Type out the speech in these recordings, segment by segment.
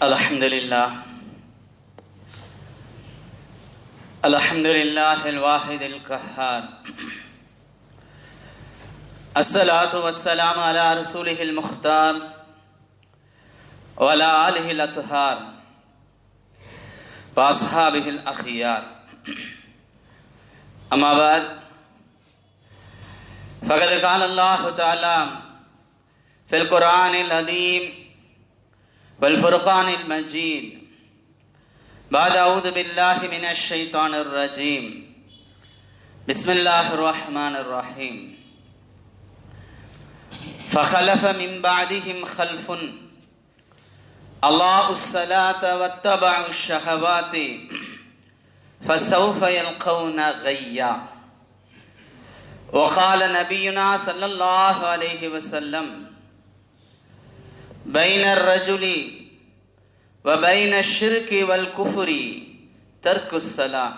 Alhamdulillah. Alhamdulillah al-wahid al-qahhar. As-salatu was-salamu ala rasulih al-mukhtar wa ala alihi al-athhar wa ashabihi al-akhyar. Amma ba'd. Faqad qala Allah ta'ala fil Qur'an al-azim wal Furqan al-majid. بعد أعوذ بالله من الشيطان الرجيم بسم الله الرحمن الرحيم فخلف من بعدهم خلف أضاعوا الصلاة واتبعوا الشهوات فسوف يلقون غيا. وقال نبينا صلى الله عليه وسلم بين الرجل وبين الشرك والكفر ترك الصلاة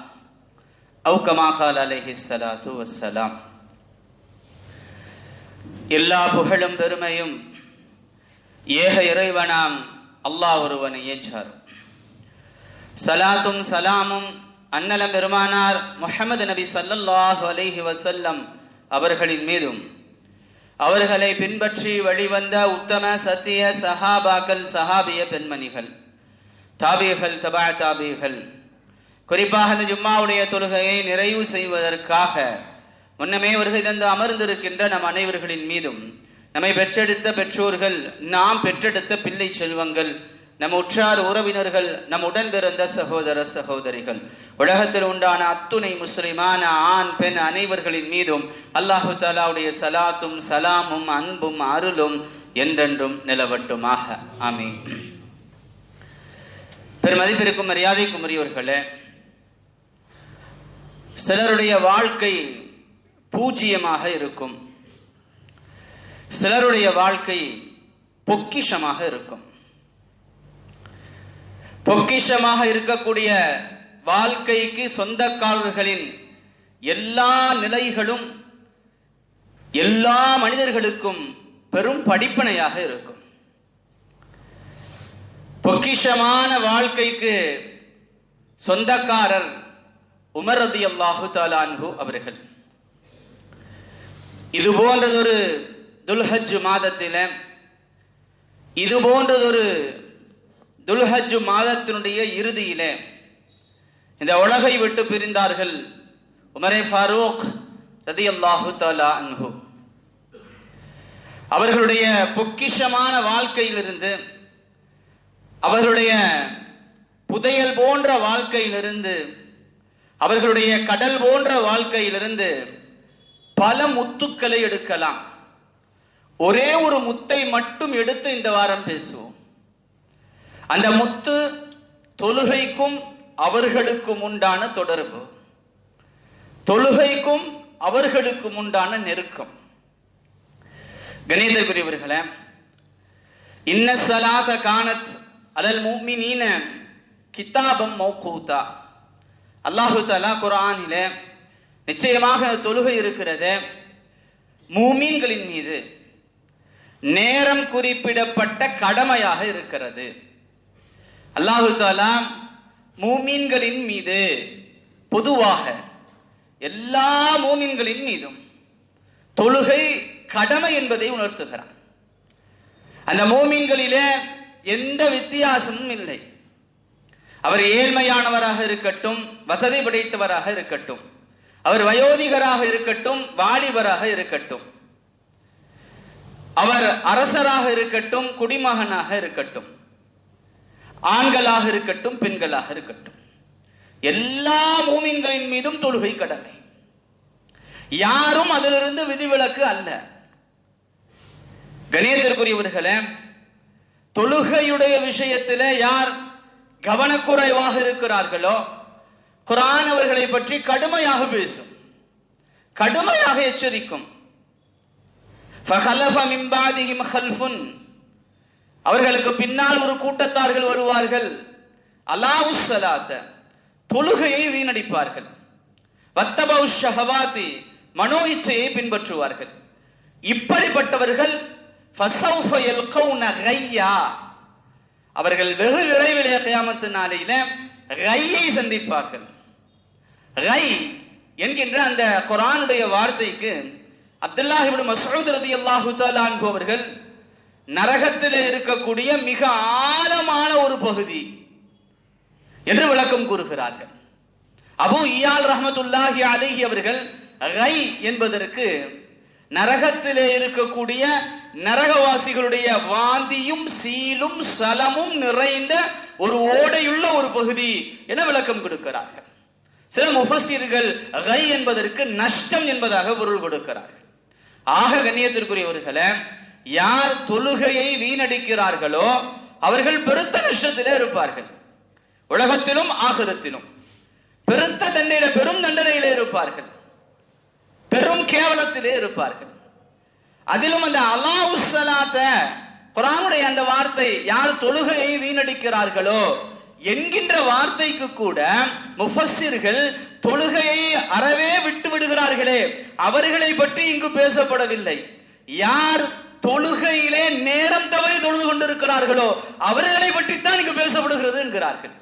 أو كما قال عليه الصلاة والسلام. எல்லா புகழும் பெருமையும் ஏக இறைவனாம் அல்லாஹ் ஒருவனையே சாரும். சலாத்தும் சலாமும் அன்னலம் பெருமானார் முஹம்மது நபி ஸல்லல்லாஹு அலைஹி வஸல்லம் அவர்களின் மீதும் அவர்களை பின்பற்றி வழிவந்த உத்தம சத்திய சஹாபாக்கள் சஹாபிய பெண்மணிகள் தாபிகள் தபா தாபிகள் குறிப்பாக இந்த ஜும்மாவுடைய தொழுகையை நிறைவு செய்வதற்காக முன்னமே வருகை தந்து அமர்ந்திருக்கின்ற நம் அனைவர்களின் மீதும் நம்மை பெற்றெடுத்த பெற்றோர்கள், நாம் பெற்றெடுத்த பிள்ளை செல்வங்கள், நம் உற்றார் உறவினர்கள், நம் உடன் பிறந்த சகோதர சகோதரிகள், உலகத்தில் உண்டான அத்துணை முஸ்லிமான ஆண் பெண் அனைவர்களின் மீதும் அல்லாஹு தஆலாவுடைய சலாத்தும் சலாமும் அன்பும் அருளும் என்றென்றும் நிலவட்டுமாக. ஆமீன். பெருமதிப்பிற்கும் மரியாதைக்கும் உரியவர்களே, சிலருடைய வாழ்க்கை பூஜ்ஜியமாக இருக்கும், சிலருடைய வாழ்க்கை பொக்கிஷமாக இருக்கும். பொக்கிஷமாக இருக்கக்கூடிய வாழ்க்கைக்கு சொந்தக்காரர்களின் எல்லா நிலைகளும் எல்லா மனிதர்களுக்கும் பெரும் படிப்பனையாக இருக்கும். பொக்கிஷமான வாழ்க்கைக்கு சொந்தக்காரர் உமர் ரலியல்லாஹு தஆலா அன்ஹு அவர்கள். இது போன்றதொரு துல்ஹஜ் மாதத்தில, இது போன்றதொரு துல்ஹஜ் மாதத்தினுடைய இறுதியிலே இந்த உலகை விட்டு பிரிந்தார்கள் உமரே ஃபாரூக் ரலியல்லாஹு தஆலா அன்ஹு. அவர்களுடைய பொக்கிஷமான வாழ்க்கையிலிருந்து, அவர்களுடைய புதையல் போன்ற வாழ்க்கையிலிருந்து, அவர்களுடைய கடல் போன்ற வாழ்க்கையிலிருந்து பல முத்துக்களை எடுக்கலாம். ஒரே ஒரு முத்தை மட்டும் எடுத்து இந்த வாரம் பேசுவோம். அந்த முத்து தொழுகைக்கும் அவர்களுக்கும் உண்டான தொடர்பு, தொழுகைக்கும் அவர்களுக்கும் உண்டான நெருக்கம். கணிதக்குரியவர்களே, இன்ன ஸலாத கானத் அலல் முஃமினீன கிதாபம் மௌகூதா. அல்லாஹு தஆலா குர்ஆனிலே நிச்சயமாக தொழுகை இருக்கிறது மூமின்களின் மீது நேரம் குறிப்பிடப்பட்ட கடமையாக இருக்கிறது. அல்லாஹு தஆலா மூமின்களின் மீது பொதுவாக எல்லா மூமின்களின் மீதும் தொழுகை கடமை என்பதை உணர்த்துகிறான். அந்த மூமின்களிலே எந்த வித்தியாசமும் இல்லை. அவர் ஏழ்மையானவராக இருக்கட்டும், வசதி படைத்தவராக இருக்கட்டும், அவர் வயோதிகராக இருக்கட்டும், வாலிபராக இருக்கட்டும், அவர் அரசராக இருக்கட்டும், குடிமகனாக இருக்கட்டும், ஆண்களாக இருக்கட்டும், பெண்களாக இருக்கட்டும், எல்லா மூமின்களின் மீதும் தொழுகை கடமை. யாரும் அதிலிருந்து விதிவிலக்கு அல்ல. கணியத்திற்குரியவர்களே, தொழுகையுடைய விஷயத்திலே யார் கவனக்குறைவாக இருக்கிறார்களோ குர்ஆன் அவர்களை பற்றி கடுமையாக பேசும், கடுமையாக எச்சரிக்கும். ஃபஹலஃப மின் பாதிஹிம் ஹல்ஃபுன், அவர்களுக்கு பின்னால் ஒரு கூட்டத்தார்கள் வருவார்கள். அலாவுஸ் ஸலாத்த, தொழுகையை வீணடிப்பார்கள். வத்தபவு ஷஹவாதி, மனோ இச்சையை பின்பற்றுவார்கள். இப்படிப்பட்டவர்கள் ஃபஸௌஃப யல்கௌன கையா, அவர்கள் வெகு விரைவிலே கியாமத்து நாளையில கையை சந்திப்பார்கள். கை என்கின்ற அந்த குர்ஆனுடைய வார்த்தைக்கு அப்துல்லாஹ் இப்னு மஸ்ஊத் ரலியல்லாஹு தஆலா அன்ஹு அவர்கள் நரகத்திலே இருக்கக்கூடிய மிக ஆழமான ஒரு பகுதி என்று விளக்கம் கூறுகிறார்கள். அபூ இயால் ரஹ்மத்துல்லாஹி அலைஹி அவர்கள் கை என்பதற்கு நரகத்திலே இருக்கக்கூடிய நரகவாசிகளுடைய வாந்தியும் சீலும் சலமும் நிறைந்த ஒரு ஓடையுள்ள ஒரு பகுதி என விளக்கம் கொடுக்கிறார்கள். சில முஃபஸ்ஸிர்கள் கை என்பதற்கு நஷ்டம் என்பதாக பொருள் கொடுக்கிறார்கள். ஆக கண்ணியத்திற்குரியவர்களே, யார் தொழுகையை வீணடிக்கிறார்களோ அவர்கள் பெருத்த நஷ்டத்திலே இருப்பார்கள். உலகத்திலும் ஆகிரத்திலும் பெரும் தண்டனையிலே இருப்பார்கள், பெரும் கேவலத்திலே இருப்பார்கள். அதிலும் அந்த அல்லாஹு ஸலாத்த குர்ஆனுடைய அந்த வார்த்தை, யார் தொழுகையை வீணடிக்கிறார்களோ என்கின்ற வார்த்தைக்கு கூட முஃபஸ்ஸிர்கள் தொழுகையை அறவே விட்டு விடுகிறார்களே, அவர்களை பற்றி இங்கு பேசப்படவில்லை. யார் தொழுகையிலே நேரம் தவறி தொழுது கொண்டிருக்கிறார்களோ அவர்களை பற்றித்தான் இங்கு பேசப்படுகிறது என்கிறார்கள்.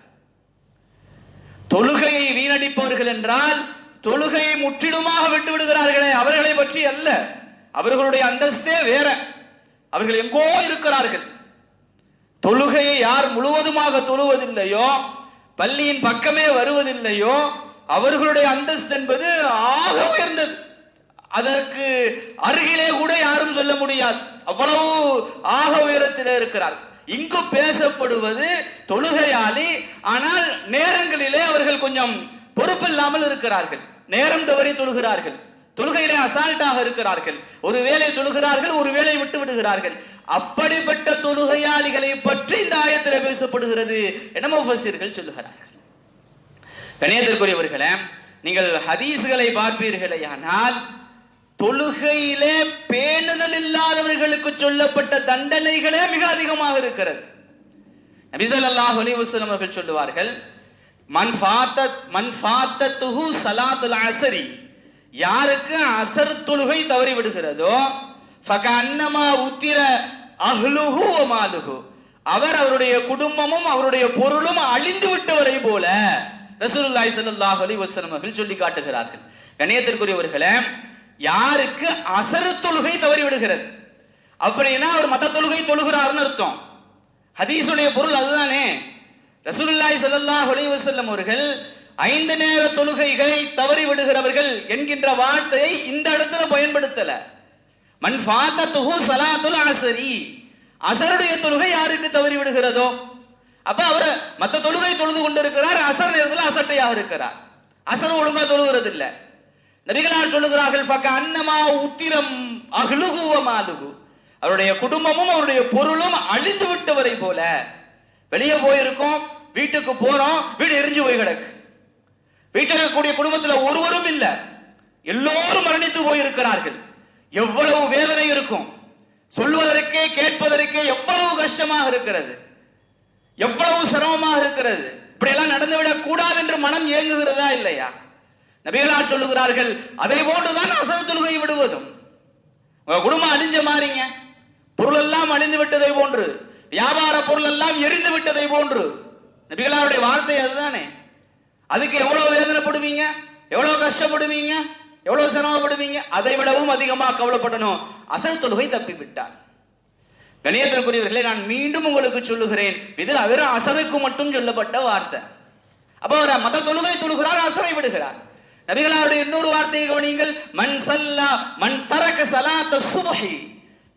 தொழுகையை வீணடிப்பவர்கள் என்றால் தொழுகையை முற்றிலுமாக விட்டு விடுகிறார்களே, அவர்களை பற்றி அல்ல. அவர்களுடைய அந்தஸ்தே வேற, அவர்கள் எங்கோ இருக்கிறார்கள். தொழுகையை யார் முழுவதுமாக தொழுவதில்லையோ, பள்ளியின் பக்கமே வருவதில்லையோ, அவர்களுடைய அந்தஸ்து என்பது ஆக உயர்ந்தது. அதற்கு அருகிலே கூட யாரும் சொல்ல முடியாது, அவ்வளவு ஆக உயரத்திலே இருக்கிறார். இங்கு பேசப்படுவது தொழுகையாளி, ஆனால் நேரங்களிலே அவர்கள் கொஞ்சம் பொறுப்பில்லாமல் இருக்கிறார்கள், நேரம் தவறி தொழுகிறார்கள், தொழுகையிலே அசால்ட்டாக இருக்கிறார்கள், ஒரு வேளை தொழுகிறார்கள், ஒரு வேளை விட்டு விடுகிறார்கள். அப்படிப்பட்ட தொழுகையாளிகளை பற்றி இந்த ஆயத்திலே பேசப்படுகிறது என முஃபஸ்ஸிர்கள் சொல்லுகிறார்கள். கண்ணியத்திற்குரியவர்களே, நீங்கள் ஹதீஸ்களை பார்ப்பீர்களேயானால் தொழுகையிலே பேணுதல் இல்லாதவர்களுக்கு சொல்லப்பட்ட தண்டனைகளே மிக அதிகமாக இருக்கிறது. நபி ஸல்லல்லாஹு அலைஹி வஸல்லம் அவர்கள் சொல்லுவார்கள், மன் ஃபாத்தத்துஹு ஸலாத்துல் அஸ்ரி, யாருக்கு அஸர் தொழுகை தவறி விடுகிறதோ ஃபகன்னமா உத்திர அஹ்லுஹு வ மாலுஹு, அவர் அவருடைய குடும்பமும் அவருடைய பொருளும் அழிந்து விட்டவரை போல ரசூலுல்லாஹி ஸல்லல்லாஹு அலைஹி வஸல்லம் அவர்கள் சொல்லி காட்டுகிறார்கள். கண்ணியத்திற்குரியவர்களே, யாருக்கு அஸர் தொழுகை தவறி விடுகிறது அப்படின்னா அவர் மத்த தொழுகை தொழுகிறார்னு அர்த்தம். ஹதீஸுடைய பொருள் அதுதானே. ரசூலுல்லாஹி ஸல்லல்லாஹு அலைஹி வஸல்லம் அவர்கள் 5 நேர தொழுகைகளை தவறி விடுகிறவர்கள் என்கின்ற வார்த்தையை இந்த இடத்துல பயன்படுத்தல. மன் ஃபாத்தத்துஹு ஸலாத்துல் அஸ்ரி, அஸருடைய தொழுகை யாருக்கு தவறி விடுகிறதோ, அப்ப அவர் மத்த தொழுகை தொழுது கொண்டிருக்கிறார், அஸர் நேரத்தில் அசட்டையாக இருக்கிறார், அஸர் ஒழுங்கா தொழுகிறது இல்ல. நபிகளார் சொல்லுகிறார்கள், ஃபகன்னமா உத்திரம் அஹ்லுஹு வ மாலுஹு, அவருடைய குடும்பமும் அவருடைய பொருளும் அழிந்து விட்டவரை போல. வெளியே போயிருக்கோம், வீட்டுக்கு போறோம், வீடு எரிஞ்சு போய் கிடக்கு, வீட்டில் இருக்கக்கூடிய குடும்பத்தில் ஒருவரும் இல்ல, எல்லோரும் மரணித்து போயிருக்கிறார்கள். எவ்வளவு வேதனை இருக்கும், சொல்வதற்கே கேட்பதற்கே எவ்வளவு கஷ்டமாக இருக்கிறது, எவ்வளவு சிரமமாக இருக்கிறது. இப்படியெல்லாம் நடந்துவிடக் கூடாது என்று மனம் ஏங்குகிறதா இல்லையா? நபிகளார் சொல்லுகிறார்கள், அதை போன்றுதான் அஸர் தொழுகை விடுவதும். உங்க குடும்பம் அழிஞ்ச மாறீங்க, பொருள் எல்லாம் அழிந்து விட்டதை போன்று, வியாபார பொருள் எல்லாம் எரிந்து விட்டதை போன்று. நபிகளாருடைய வார்த்தை அதுதானே. அதுக்கு எவ்வளவு வேதனைப்படுவீங்க, எவ்வளவு கஷ்டப்படுவீங்க, எவ்வளவு சிரமப்படுவீங்க. அதை விடவும் அதிகமாக கவலைப்படணும், அஸர் தொழுகை தப்பி விட்டார். கண்ணியத்திற்குரியவர்களே, நான் மீண்டும் உங்களுக்கு சொல்லுகிறேன், இது வெறும் அஸருக்கு மட்டும் சொல்லப்பட்ட வார்த்தை. அப்ப அவர் மத தொழுகை தொழுகிறார், அஸரை விடுகிறார். நபிகளாருடைய இன்னொரு வார்த்தையை கவனியுங்கள், மன் தரக ஸலாத்த சுப்ஹி,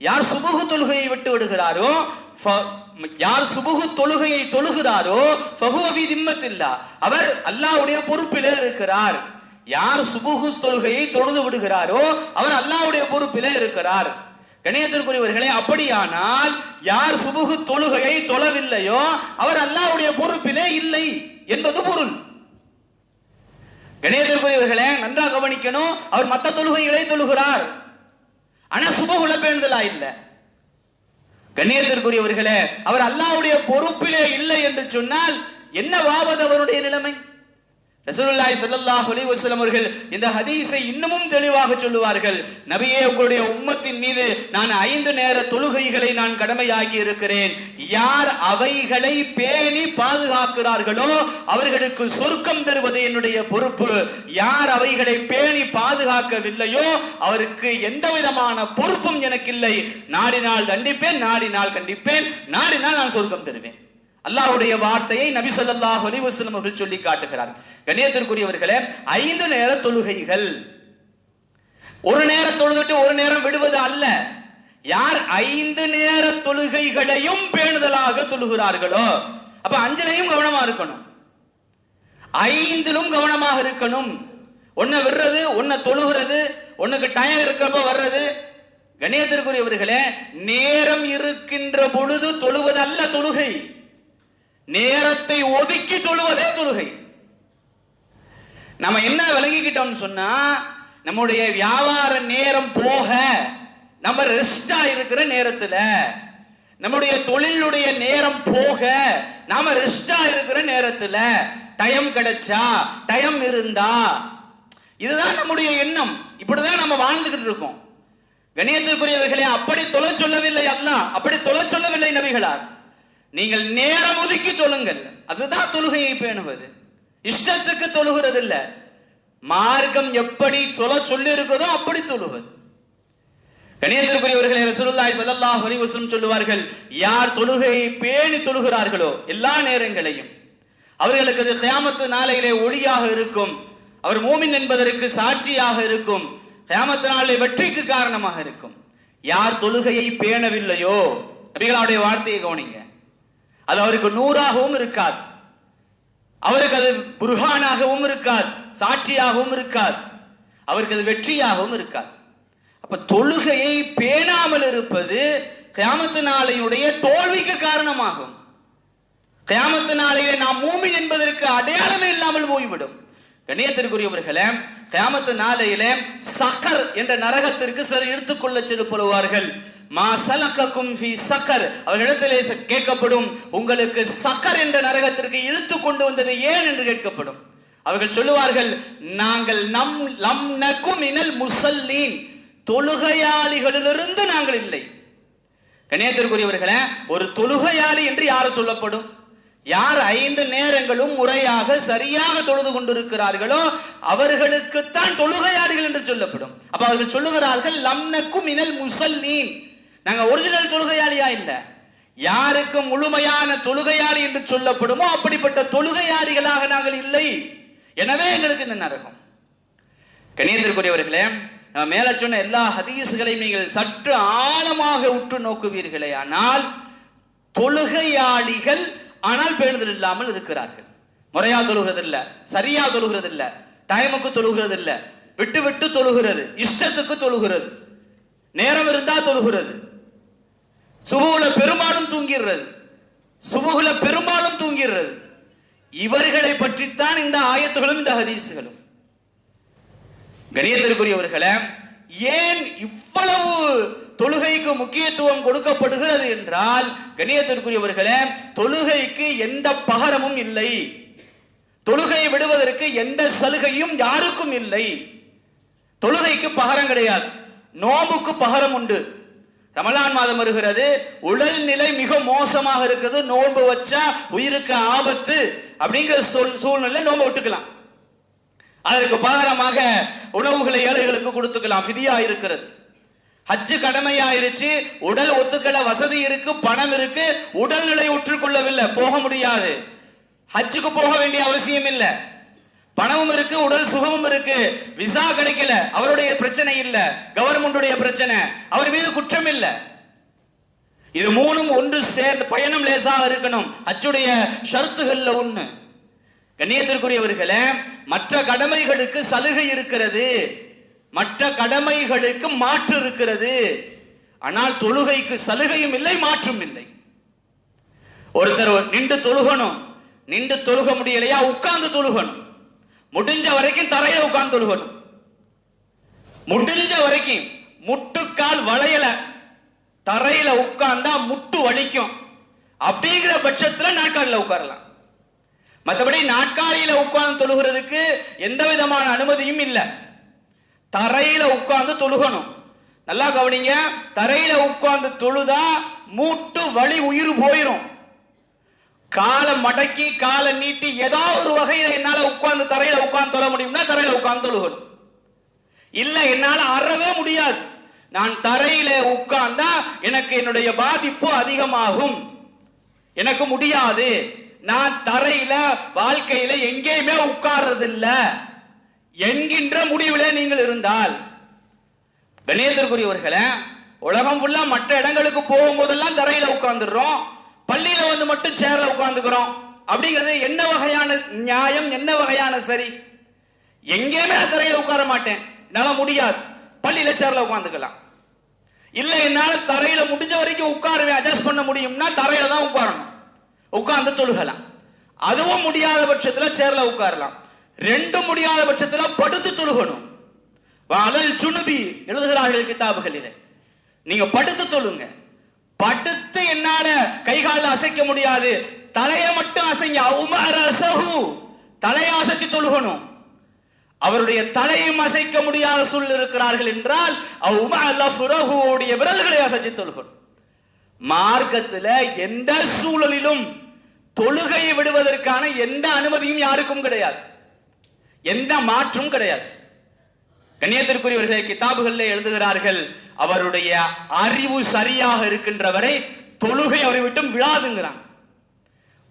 யார் சுபுஹ் தொழுகையை விட்டு விடுகிறாரோ, யார் சுபுஹ் தொழுகையை தொழுகிறாரோ ஃபஹுவ ஃபீ திம்மத்தில்லாஹ், அவர் அல்லாஹ்வுடைய பொறுப்பிலே இருக்கிறார். யார் சுபுஹ் தொழுகையை தொழுது விடுகிறாரோ அவர் அல்லாஹ்வுடைய பொறுப்பிலே இருக்கிறார். கண்ணியத்திற்குரியவர்களே, அப்படியானால் யார் சுபுஹ் தொழுகையை தொழவில்லையோ அவர் அல்லாஹ்வுடைய பொறுப்பிலே இல்லை என்பது பொருள். கண்ணியத்திற்குரியவர்களே, நன்றாக கவனிக்கணும், அவர் மத்த தொழுகைகளை தொழுகிறார், ஆனா சுபஹ்ல பேணுதலா இல்லை. கண்ணியத்திற்குரியவர்களே, அவர் அல்லாஹ்வுடைய பொறுப்பிலே இல்லை என்று சொன்னால் என்ன வாவது அவருடைய நிலைமை? ரசூலுல்லாஹி ஸல்லல்லாஹு அலைஹி வஸல்லம் அவர்கள் இந்த ஹதீஸை இன்னமும் தெளிவாக சொல்லுவார்கள். நபியே, உங்களுடைய உம்மத்தின் மீது நான் 5 நேர தொழுகைகளை நான் கடமையாக்கி இருக்கிறேன். யார் அவைகளை பேணி பாதுகாக்கிறார்களோ அவர்களுக்கு சொர்க்கம் தருவது என்னுடைய பொறுப்பு. யார் அவைகளை பேணி பாதுகாக்கவில்லையோ அவருக்கு எந்த விதமான பொறுப்பும் எனக்கு இல்லை. நாடினால் கண்டிப்பேன், நாடினால் நான் சொர்க்கம் தருவேன். அல்லாஹ்வுடைய வார்த்தையை நபி ஸல்லல்லாஹு அலைஹி வஸல்லம் அவர்கள் சொல்லி காட்டுகிறார். கண்ணியத்திற்குரியவர்களே, 5 நேர தொழுகைகள், ஒரு நேரம் தொழுதுட்டு ஒரு நேரம் விடுவது அல்ல. யார் 5 நேர தொழுகைகளையும் பேணுதலாக தொழுகிறார்களோ, அப்ப 5லையும் கவனமா இருக்கணும், 5லும் கவனமாக இருக்கணும். ஒன்ன விடுறது, ஒன்ன தொழுகிறது, ஒன்னுக்கு டயம் இருக்கப்ப வர்றது. கண்ணியத்திற்குரியவர்களே, நேரம் இருக்கின்ற பொழுது தொழுவது அல்ல தொழுகை, நேரத்தை ஒதுக்கி தொழுவதே தொழுகை. நம்ம என்ன விளங்கிக்கிட்டோம்னு சொன்னா, நம்முடைய வியாபார நேரம் போக நம்ம ரெஸ்டா இருக்கிற நேரத்துல, நம்முடைய தொழிலுடைய நேரம் போக நாம ரெஸ்டா இருக்கிற நேரத்துல டைம் கிடைச்சா, டைம் இருந்தா, இதுதான் நம்முடைய எண்ணம். இப்படிதான் நம்ம வாழ்ந்துகிட்டு இருக்கோம். கண்ணியத்திற்குரியவர்களே, அப்படி தொலை சொல்லவில்லை அல்லாஹ், அப்படி தொலை சொல்லவில்லை நபிகளார். நீங்கள் நேரம் ஒதுக்கி தொழுங்கள், அதுதான் தொழுகையை பேணுவது. இஷ்டத்துக்கு தொழுகிறது இல்ல, மார்க்கம் எப்படி சொல்லி இருக்கிறதோ அப்படி தொழுவது. கண்ணியத்திற்குரியவர்களே, ரசூலுல்லாஹி ஸல்லல்லாஹு அலைஹி வஸல்லம் சொல்லுவார்கள், யார் தொழுகையை பேணி தொழுகிறார்களோ எல்லா நேரங்களையும், அவர்களுக்கு அது கியாமத்து நாளையிலே ஒளியாக இருக்கும், அவர் மூமின் என்பதற்கு சாட்சியாக இருக்கும், கியாமத்து நாளிலே வெற்றிக்கு காரணமாக இருக்கும். யார் தொழுகையை பேணவில்லையோ, நபிகளுடைய வார்த்தையை கவனிங்க, அது அவருக்கு நூறாகவும் இருக்காது, அவருக்கு அது புர்ஹானாகவும் இருக்காது, சாட்சியாகவும் இருக்காது, அவருக்கு அது வெற்றியாகவும் இருக்காது. அப்ப தொழுகையை பேணாமல் இருப்பது கியாமத்து நாளையுடைய தோல்விக்கு காரணமாகும். கியாமத்து நாளையிலே நாம் மூமின் என்பதற்கு அடையாளமே இல்லாமல் போய்விடும். கண்ணியத்திற்குரியவர்களே, கியாமத்து நாளையிலே சக்கர் என்ற நரகத்திற்கு சரி எடுத்துக்கொள்ள செல்லுவார்கள். மா சலகக்கும் ஃபீ சக்கர், அவர்களிடத்திலே கேட்கப்படும், உங்களுக்கு சக்கர் என்ற நரகத்திற்கு இழுத்து கொண்டு வந்தது ஏன் என்று கேட்கப்படும். அவர்கள் சொல்லுவார்கள், நாங்கள் லம் நகு மினல் முஸல்லீன், தொழுகையாளிகளிலிருந்து நாங்கள் இல்லை. கண்ணியத்திற்குரியவர்களே, ஒரு தொழுகையாளி என்று யார் சொல்லப்படும்? யார் 5 நேரங்களும் முறையாக சரியாக தொழுது கொண்டிருக்கிறார்களோ அவர்களுக்குத்தான் தொழுகையாளிகள் என்று சொல்லப்படும். அப்ப அவர்கள் சொல்லுகிறார்கள், லம் நகு மினல் முஸல்லீன், நாங்க ஒரிஜினல் தொழுகையாளியா இல்ல. யாருக்கு முழுமையான தொழுகையாளி என்று சொல்லப்படுமோ அப்படிப்பட்ட தொழுகையாளிகளாக நாங்கள் இல்லை, எனவே எங்களுக்கு இந்த நரகம். கண்ணியத்திற்குரியவர்களே, நம்ம மேல சொன்ன எல்லா ஹதீஸ்களையும் நீங்கள் சற்று ஆழமாக உற்று நோக்குவீர்களே ஆனால், தொழுகையாளிகள் ஆனால் பேணுதல் இல்லாமல் இருக்கிறார்கள். முறையா தொழுகிறது இல்ல, சரியா தொழுகிறது இல்ல, டைமுக்கு தொழுகிறது இல்ல, விட்டு விட்டு தொழுகிறது, இஷ்டத்துக்கு தொழுகிறது, நேரம் இருந்தா தொழுகிறது, சுபுகுல பெரும்பாலும் தூங்கிறது. இவர்களை பற்றித்தான் இந்த ஆயத்துகளும் இந்த ஹதீஸ்களும். கண்ணியத்திற்குரியவர்களே, ஏன் இவ்வளவு தொழுகைக்கு முக்கியத்துவம் கொடுக்கப்படுகிறது என்றால், கண்ணியத்திற்குரியவர்களே, தொழுகைக்கு எந்த பகரமும் இல்லை, தொழுகையை விடுவதற்கு எந்த சலுகையும் யாருக்கும் இல்லை. தொழுகைக்கு பகரம் கிடையாது, நோம்புக்கு பகரம் உண்டு. ரமலான் மாதம் வருகிறது, உடல் நிலை மிக மோசமாக இருக்குது, நோன்பு வச்சா உயிருக்கு ஆபத்து அப்படிங்கிற சூழ்நிலை நோன்பு விட்டுக்கலாம். அதற்கு பகரமாக உணவுகளை ஏழைகளுக்கு கொடுத்துக்கலாம், ஃபிதியா இருக்கிறது. ஹஜ்ஜு கடமையாயிருச்சு, உடல் ஒத்துக்கள வசதி இருக்கு, பணம் இருக்கு, உடல்நிலை உற்றுக்கொள்ளவில்லை, போக முடியாது, ஹஜ்ஜுக்கு போக வேண்டிய அவசியம் இல்லை, பணமும் இருக்கு, உடல் சுகமும் இருக்கு, விசா கிடைக்கல, அவருடைய பிரச்சனை இல்ல, கவர்மெண்டுடைய பிரச்சனை, அவர் மீது குற்றம் இல்ல. இது மூணும் ஒன்று சேர்ந்து பயணம் லேசாக இருக்கணும், ஹஜ்ஜுடைய ஷர்த்துகள்ல ஒண்ணு. கண்ணியத்திற்குரியவர்களே, மற்ற கடமைகளுக்கு சலுகை இருக்கிறது, மற்ற கடமைகளுக்கு மாற்று இருக்கிறது, ஆனால் தொழுகைக்கு சலுகையும் இல்லை, மாற்றும் இல்லை. ஒருத்தர் நின்று தொழுகணும், நின்று தொழுக முடியலையா உட்கார்ந்து தொழுகணும், முடிஞ்ச வரைக்கும் தரையில உட்கார்ந்து தொழுகணும், முடிஞ்ச வரைக்கும் முட்டுக்கால் வளையல, தரையில உட்கார்ந்தா முட்டு வலிக்கும், அப்படிங்கிற பட்சத்துல நாற்காலில உட்காரலாம். மற்றபடி நாட்காலியில உட்கார்ந்து தொழுகிறதுக்கு எந்த விதமான அனுமதியும் இல்லை. தரையில உட்கார்ந்து தொழுகணும். நல்லா கவனிங்க, தரையில உட்கார்ந்து தொழுதா மூட்டு வலி உயிர் போயிரும். காலை மடக்கி காலை நீட்டி ஏதாவது ஒரு வகையில என்னால உட்கார்ந்து தரையில உட்கார்ந்து தொழ முடியும்னா தரையில உட்கார்ந்து தொழுகணும். இல்ல என்னால அறவே முடியாது, நான் தரையில உட்கார்ந்தா எனக்கு என்னுடைய பாதிப்பு அதிகமாகும், எனக்கு முடியாது, நான் தரையில வாழ்க்கையில எங்கேயுமே உட்கார்றது இல்ல என்கின்ற முடிவிலே நீங்கள் இருந்தால், கணேசருக்குரியவர்களே, உலகம் ஃபுல்லா மற்ற இடங்களுக்கு போகும்போதெல்லாம் தரையில உட்கார்ந்துடுறோம், பள்ளியில வந்து மட்டும் சேர்ல உட்கார்ந்துக்கிறோம். அப்படிங்கிறது என்ன வகையான நியாயம், என்ன வகையான சரி? எங்கேயுமே தரையில உட்கார மாட்டேன், என்னால முடியாது, பள்ளியில சேர்ல உட்கார்ந்துக்கலாம். இல்ல என்னால தரையில முடிஞ்ச வரைக்கும் உட்காருவேன், அட்ஜஸ்ட் பண்ண முடியும்னா தரையில தான் உட்காரணும், உட்கார்ந்து தொழுகலாம். அதுவும் முடியாத பட்சத்துல சேர்ல உட்காரலாம். ரெண்டும் முடியாத பட்சத்துல படுத்து தொழுகணும். வாலல் ஜுனுபி எழுதுகிறார்கள் கிதாபுகளிலே, நீங்க படுத்து தொழுங்க. படுத்து என்னால கை கால அசைக்க முடியாது, தலையை மட்டும் அசைங்க, தலையை அசைச்சு தொழுகணும். அவருடைய தலையும் அசைக்க முடியாத சூழல் இருக்கிறார்கள் என்றால் அவருடைய விரல்களை அசைச்சு தொழுகணும். மார்க்கத்துல எந்த சூழலிலும் தொழுகையை விடுவதற்கான எந்த அனுமதியும் யாருக்கும் கிடையாது, எந்த மாற்றும் கிடையாது. கண்ணியத்திற்குரியவர்களை கிதாபுகளில் எழுதுகிறார்கள், அவருடைய அறிவு சரியாக இருக்கின்ற வரை தொழுகை அவரை விட்டும் விழாதுங்கிறான்.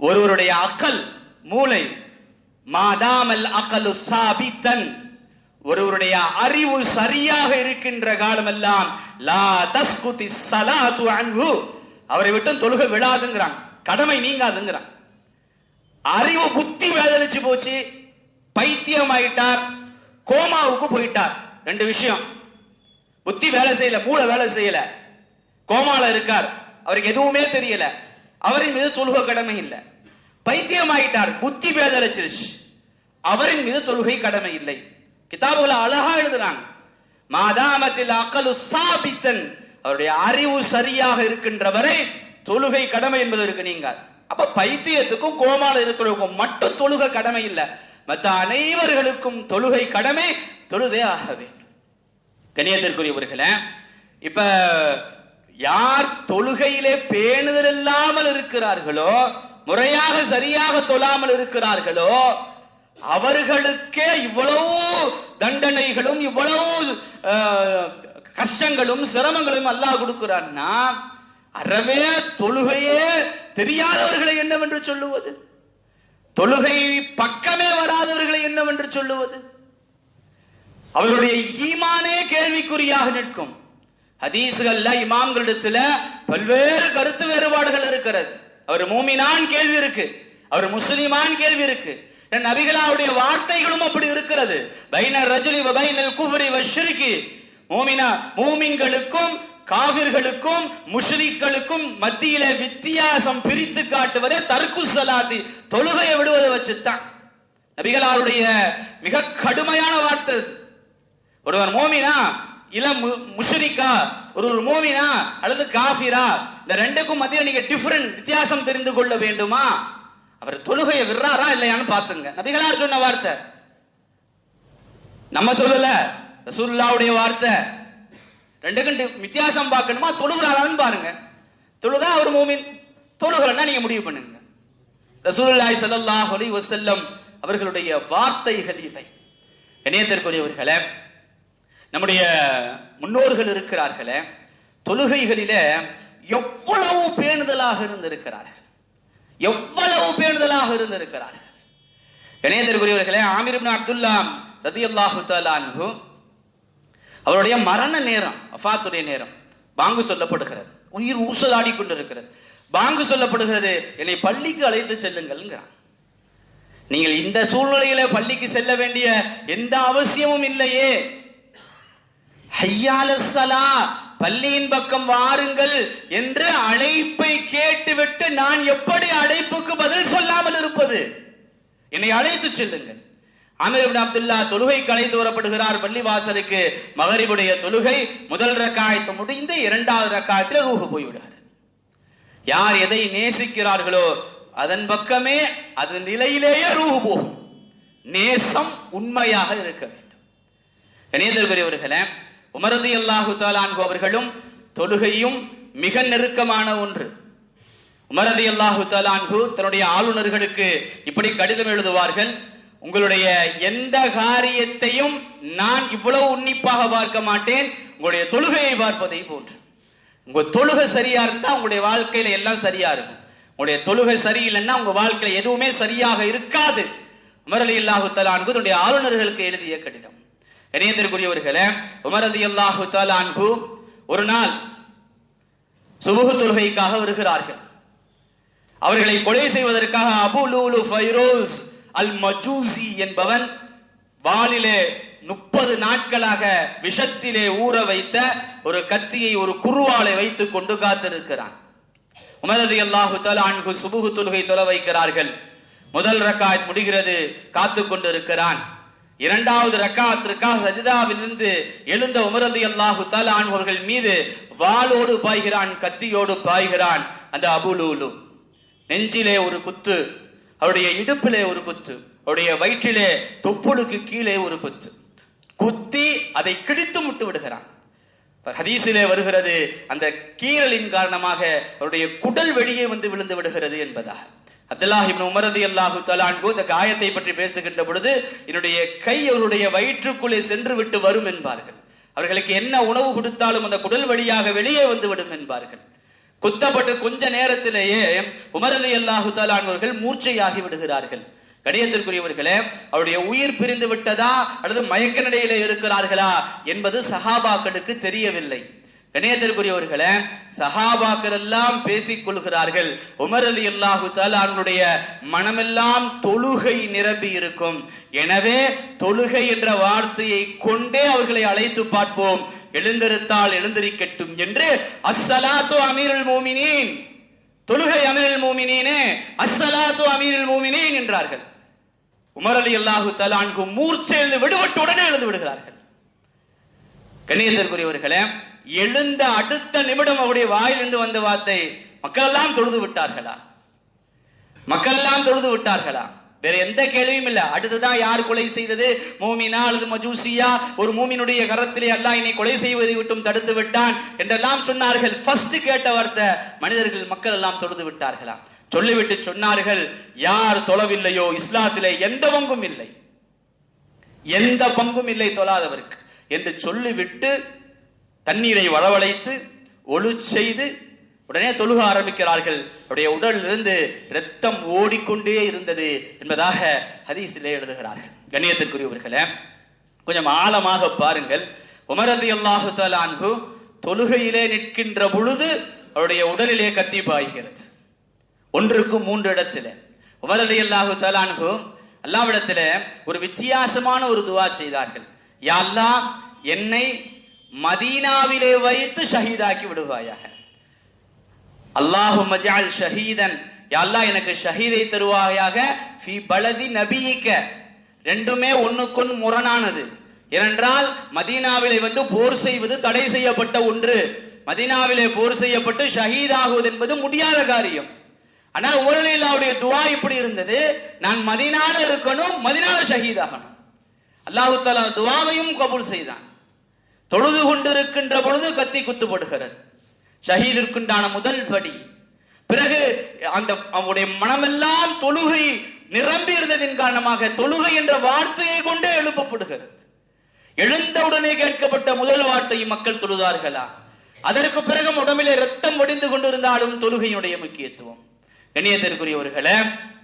ஒருவருடைய அக்கல் மூளை மாதாமல் அகலு சாபித்தன், ஒருவருடைய அறிவு சரியாக இருக்கின்ற காலமெல்லாம் லா தஸ்குதி ஸலாத்து அன்ஹு, அவரை விட்டும் தொழுகை விழாதுங்கிறான், கடமை நீங்காதுங்கிறான். அறிவு புத்தி வேதனிச்சு போச்சு, பைத்தியம் ஆயிட்டார், கோமாவுக்கு போயிட்டார். ரெண்டு விஷயம், புத்தி வேலை செய்யல, மூளை வேலை செய்யல, கோமால இருக்கார், அவருக்கு எதுவுமே தெரியல, அவரின் மீது தொழுகை கடமை இல்லை. பைத்தியம் ஆயிட்டார், புத்தி வேதனிச்சிருச்சு, அவரின் மீது தொழுகை கடமை இல்லை. கிதாபுகளை அழகா எழுதுறாங்க, மாதாமத்தில் அக்கலு சாபித்தன், அவருடைய அறிவு சரியாக இருக்கின்ற வரை தொழுகை கடமை என்பதற்கு நீங்க. அப்ப பைத்தியத்துக்கும் கோமால இருக்கிறவங்களுக்கும் மட்டும் தொழுகை கடமை இல்லை, மற்ற அனைவர்களுக்கும் தொழுகை கடமை, தொழுதே ஆக வேண்டும். கண்ணியத்திற்குரியவர்களே, இப்ப யார் தொழுகையிலே பேணுதல் இல்லாமல் இருக்கிறார்களோ, முறையாக சரியாக தொழாமல் இருக்கிறார்களோ, அவர்களுக்கே இவ்வளவு தண்டனைகளும் இவ்வளவு கஷ்டங்களும் சிரமங்களும் அல்லாஹ் கொடுக்கிறான்னா, அறவே தொழுகையே தெரியாதவர்களை என்னவென்று சொல்லுவது, தொழுகை பக்கமே வராதவர்களை என்னவென்று சொல்லுவது? அவர்களுடைய ஈமானே கேள்விக்குறியாக நிற்கும். ஹதீஸ்கள்ல இமாம்களிடத்துல பல்வேறு கருத்து வேறுபாடுகள் இருக்கிறது. அவர் மூமினான் கேள்வி இருக்கு, அவர் முஸ்லிமான் கேள்வி இருக்கு. நபிகளாவுடைய வார்த்தைகளும் அப்படி இருக்கிறது. பைன ரஜுலி வ பைனல் குஃப்ரி வ ஷிர்கி, மூமின்களுக்கும் காஃபிர்களுக்கும் முஷ்ரிக்களுக்கும் மத்தியிலே வித்தியாசம் பிரித்து காட்டுவதே தர்க்கு ஸலாத்தி, தொழுகையை விடுவதை வச்சுதான். நபிகளாருடைய மிக கடுமையான வார்த்தை. ஒருவர் மோமினா இல்ல முஷ்ரிக்கா, ஒரு மோமினா அல்லது காஃபிரா, இந்த ரெண்டுக்கும் மத்தியில் நீங்க டிஃபரண்ட் வித்தியாசம் தெரிந்து கொள்ள வேண்டுமா, அவர் தொழுகையை விடுறாரா இல்லையான்னு பாத்துங்க. நபிகளார் சொன்ன வார்த்தை, நம்ம சொல்லல, ரசூலுல்லாஹ்வுடைய வார்த்தை. ரெண்டுக்கும் வித்தியாசம் பார்க்கணுமா, தொழுகிறாரான்னு பாருங்க. தொழுதா அவர் மூமின், தொழுகிறன்னா நீங்க முடிவு பண்ணுங்க. ரசூலுல்லாஹி ஸல்லல்லாஹு அலைஹி வஸல்லம் அவர்களுடைய வார்த்தைகள் இவை. இணையத்திற்குரியவர்களே, நம்முடைய முன்னோர்கள் இருக்கிறார்களே, தொழுகைகளிலே எவ்வளவு பேணுதலாக இருந்திருக்கிறார்கள், எவ்வளவு பேணுதலாக இருந்திருக்கிறார்கள். இணையத்திற்குரியவர்களே, ஆமிர் இப்னு அப்துல்லா ரலியல்லாஹு தஆலா அன்ஹு, அவருடைய மரண நேரம், வஃபாத்துடைய நேரம், பாங்கு சொல்லப்படுகிறது, உயிர் ஊசலாடி கொண்டிருக்கிறது. பாங்கு சொல்லப்படுகிறது, என்னை பள்ளிக்கு அழைத்து செல்லுங்கள்ங்கிறான். நீங்கள் இந்த சூழ்நிலையில பள்ளிக்கு செல்ல வேண்டிய எந்த அவசியமும் இல்லையே. ஹய்யால ஸலா, பள்ளியின் பக்கம் வாருங்கள் என்று அழைப்பை கேட்டுவிட்டு நான் எப்படி அழைப்புக்கு பதில் சொல்லாமல் இருப்பது? என்னை அழைத்து செல்லுங்கள். ஆமிர் இப்னு அப்துல்லா தொழுகைக்கு அழைத்து வரப்படுகிறார் பள்ளி வாசலுக்கு. மகரிபுடைய தொழுகை முதல் ரக்காயத்து முடிந்து இரண்டாவது ரக்காயத்தில் ரூஹு போய்விடுகிறது. யார் எதை நேசிக்கிறார்களோ அதன் பக்கமே அது நிலையிலேயே ரூஹு போகும். நேசம் உண்மையாக இருக்க வேண்டும். கணியத்திற்குரியவர்களே, உமர் ரலியல்லாஹு தஆலா அன்ஹு அவர்களும் தொழுகையும் மிக நெருக்கமான ஒன்று. உமர் ரலியல்லாஹு தஆலா அன்ஹு தன்னுடைய ஆளுநர்களுக்கு இப்படி கடிதம் எழுதுவார்கள், உங்களுடைய எந்த காரியத்தையும் நான் இவ்வளவு உன்னிப்பாக பார்க்க மாட்டேன், உங்களுடைய தொழுகையை பார்ப்பதை போன்று. உங்க தொழுகை சரியா இருந்தா உங்களுடைய வாழ்க்கையில எல்லாம் சரியா இருக்கும். உங்களுடைய தொழுகை சரியில்லைன்னா உங்க வாழ்க்கையில எதுவுமே சரியாக இருக்காது. உமர் ரலியல்லாஹு தஆலா அன்ஹு தன்னுடைய ஆளுநர்களுக்கு எழுதிய கடிதம். கணியத்திற்குரியவர்களே, உமர் ரலியல்லாஹு தஆலா அன்ஹு ஒரு நாள் சுபஹ் தொழுகைக்காக வருகிறார்கள். அவர்களை கொலை செய்வதற்காக அபு லூலு ஃபைரோஸ் அல் மஜூசி என்பவன் வாளிலே 30 நாட்களாக விஷத்திலே ஊற வைத்த ஒரு கத்தியை, ஒரு குருவாளை வைத்துக் கொண்டு காத்திருக்கிறான். உமர் ரலியல்லாஹு தஆலா அன்ஹு சுபஹ் தொழுகை தொழ வைக்கிறார்கள். முதல் ரக்காத் முடிகிறது, காத்து கொண்டிருக்கிறான். இரண்டாவது ரக்காத்திற்காக சஜிதாவிலிருந்து எழுந்த உமர் ரலியல்லாஹு தஆலா அன்ஹு அவர்கள் மீது வாளோடு பாய்கிறான், கத்தியோடு பாய்கிறான். அந்த அபு லூலு நெஞ்சிலே ஒரு குத்து, அவருடைய இடுப்பிலே ஒரு குத்து, அவருடைய வயிற்றிலே தொப்புளுக்கு கீழே ஒரு குத்து குத்தி அதை கிழித்து முட்டு விடுகிறான். ஹதீஸிலே வருகிறது, அந்த கீறலின் காரணமாக அவருடைய குடல் வெளியே வந்து விழுந்து விடுகிறது என்பதாக. அப்துல்லாஹ் இப்னு உமர் ரலியல்லாஹு தஆலா அன்ஹு இந்த காயத்தை பற்றி பேசுகின்ற பொழுது, என்னுடைய கை அவருடைய வயிற்றுக்குள்ளே சென்று விட்டு வரும் என்பார்கள். அவர்களுக்கு என்ன உணவு கொடுத்தாலும் அந்த குடல் வழியாக வெளியே வந்து விடும் என்பார்கள். குத்தப்பட்டு கொஞ்ச நேரத்திலேயே உமர் ரலியல்லாஹு தஆலா அன்ஹு அவர்கள் மூர்ச்சையாகி விடுகிறார்கள். கணியத்திற்குரியவர்களே, அவருடைய உயிர் பிரிந்து விட்டதா அல்லது மயக்க நிலையிலே இருக்கிறார்களா என்பது சஹாபாக்களுக்கு தெரியவில்லை. கணியத்திற்குரியவர்களே, சஹாபாக்கள் எல்லாம் பேசிக் கொள்கிறார்கள். உமர் ரலியல்லாஹு தஆலா அன்ஹுடைய மனமெல்லாம் தொழுகை நிரம்பி இருக்கும். எனவே தொழுகை என்ற வார்த்தையை கொண்டே அவர்களை அழைத்து பார்ப்போம். எழுந்திருத்தால் எழுந்திருக்கட்டும் என்று அஸ்ஸலாத்து அமீருல் மூமினீன், தொழுகை அமீருல் மூமினீனே, அஸ்ஸலாத்து அமீருல் மூமினீன் என்றார்கள். உமர் ரலியல்லாஹு தஆலா அன்ஹு மூர்ச்சையில் விடுபட்டு உடனே எழுந்து விடுகிறார்கள். கண்ணியத்திற்குரியவர்களே, எழுந்த அடுத்த நிமிடம் அவருடைய வாயிலிருந்து வந்த வார்த்தை, மக்கள் எல்லாம் தொழுது விட்டார்களா, மக்கள் எல்லாம் தொழுது விட்டார்களா? வேற எந்த கேள்வியும் இல்ல. அடுத்ததான் யார் கொலை செய்தது, மூமினா அல்லது மஜூசியா? ஒரு மூமினுடைய கரத்திலே அல்லாஹ் என்னை கொலை செய்வதை விட்டும் தடுத்து விட்டான் என்றெல்லாம் சொன்னார்கள். ஃபர்ஸ்ட் கேட்ட வார்த்தை, மனிதர்கள் மக்கள் எல்லாம் தொழுது விட்டார்களா? சொல்லிவிட்டு சொன்னார்கள், யார் தொழவில்லையோ இஸ்லாத்திலே எந்த பங்கும் இல்லை, எந்த பங்கும் இல்லை தொழாதவருக்கு என்று சொல்லிவிட்டு தண்ணீரை வரவழைத்து ஒழு செய்து உடனே தொழுக ஆரம்பிக்கிறார்கள். அவருடைய உடலிலிருந்து இரத்தம் ஓடிக்கொண்டே இருந்தது என்பதாக ஹதீஸிலே எழுதுகிறார்கள். கண்ணியத்திற்குரியவர்களே, கொஞ்சம் ஆழமாக பாருங்கள். உமர் ரலியல்லாஹு தஆலா அன்ஹு தொழுகையிலே நிற்கின்ற பொழுது அவருடைய உடலிலே கத்தி பாய்கிறது. 1க்கு 3 இடத்திலே. உமர் ரலியல்லாஹு தஆலா அன்ஹு அல்லாஹ்விடத்திலே ஒரு வித்தியாசமான ஒரு துஆ செய்தார்கள். யா அல்லாஹ், என்னை மதீனாவிலே வைத்து ஷஹீதாக்கி விடுவாயாக. அல்லாஹும்ம ஜஅல் ஷஹீதன், யா அல்லாஹ் எனக்கு ஷஹீதை தருவாயாக. ஃபீ பலதி நபியிக்க, ரெண்டுமே ஒண்ணுக்கொன்று முரணானது. ஏனென்றால் மதீனாவிலே வந்து போர் செய்வது தடை செய்யப்பட்ட ஒன்று. மதீனாவிலே போர் செய்யப்பட்டு ஷஹீதாகுவது என்பது முடியாத காரியம். ஆனால் உமருடைய துஆ இப்படி இருந்தது, நான் மதீனால இருக்கணும், மதீனால ஷஹீதாகணும். அல்லாஹ் தஆலா துஆவையும் கபூல் செய்தான். தொழுது கொண்டிருக்கின்ற பொழுது கத்தி குத்துப்படுகிறது, ஷஹீதிற்குண்டான முதல் படி. பிறகு அந்த அவருடைய மனமெல்லாம் தொழுகை நிரம்பி இருந்ததின் காரணமாக தொழுகை என்ற வார்த்தையை கொண்டே எழுப்பப்படுகிறது. எழுந்தவுடனே கேட்கப்பட்ட முதல் வார்த்தையை மக்கள் தொழுதார்களா? அதற்கு பிறகு உடம்பிலே ரத்தம் வடிந்து கொண்டிருந்தாலும் தொழுகையினுடைய முக்கியத்துவம். கண்ணியத்திற்குரியவர்களே,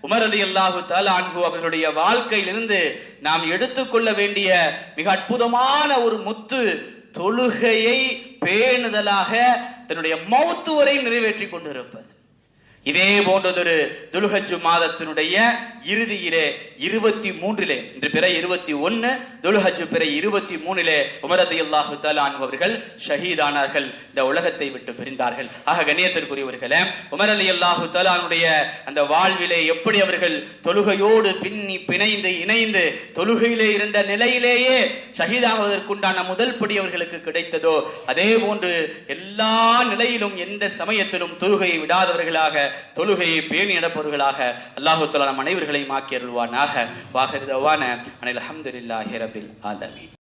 உமர் ரலியல்லாஹு தஆலா அன்ஹு அவர்களுடைய வாழ்க்கையிலிருந்து நாம் எடுத்துக்கொள்ள வேண்டிய மிக அற்புதமான ஒரு முத்து, தொழுகையை பேணுதலாக தன்னுடைய மௌத்து வரை நிறைவேற்றி கொண்டிருப்பது. இதே போன்றதொரு துல்ஹஜ் மாதத்தினுடைய இறுதியிலே 23 இன்று பிறை 21 துல்ஹஜ் பிறை 23 உமர் ரலியல்லாஹு தஆலா அன்ஹு அவர்கள் ஷஹீதானார்கள், இந்த உலகத்தை விட்டு பிரிந்தார்கள். ஆக கண்ணியத்திற்குரியவர்களே, உமர் ரலியல்லாஹு தஆலா அன்ஹுடைய அந்த வாழ்விலே எப்படி அவர்கள் தொழுகையோடு பிணைந்து இணைந்து தொழுகையிலே இருந்த நிலையிலேயே ஷஹீதாவதற்குண்டான முதல் படி அவர்களுக்கு கிடைத்ததோ, அதே போன்று எல்லா நிலையிலும் எந்த சமயத்திலும் தொழுகையை விடாதவர்களாக தொழுகையை பேணி நடப்பவர்களாக அல்லாஹு தஆலா நம் அனைவர்களையும் ஆக்கி அருள்வானாக. வாஹிர் தவானா அனில் ஹம்துலில்லாஹி ரப்பில் ஆலமீன்.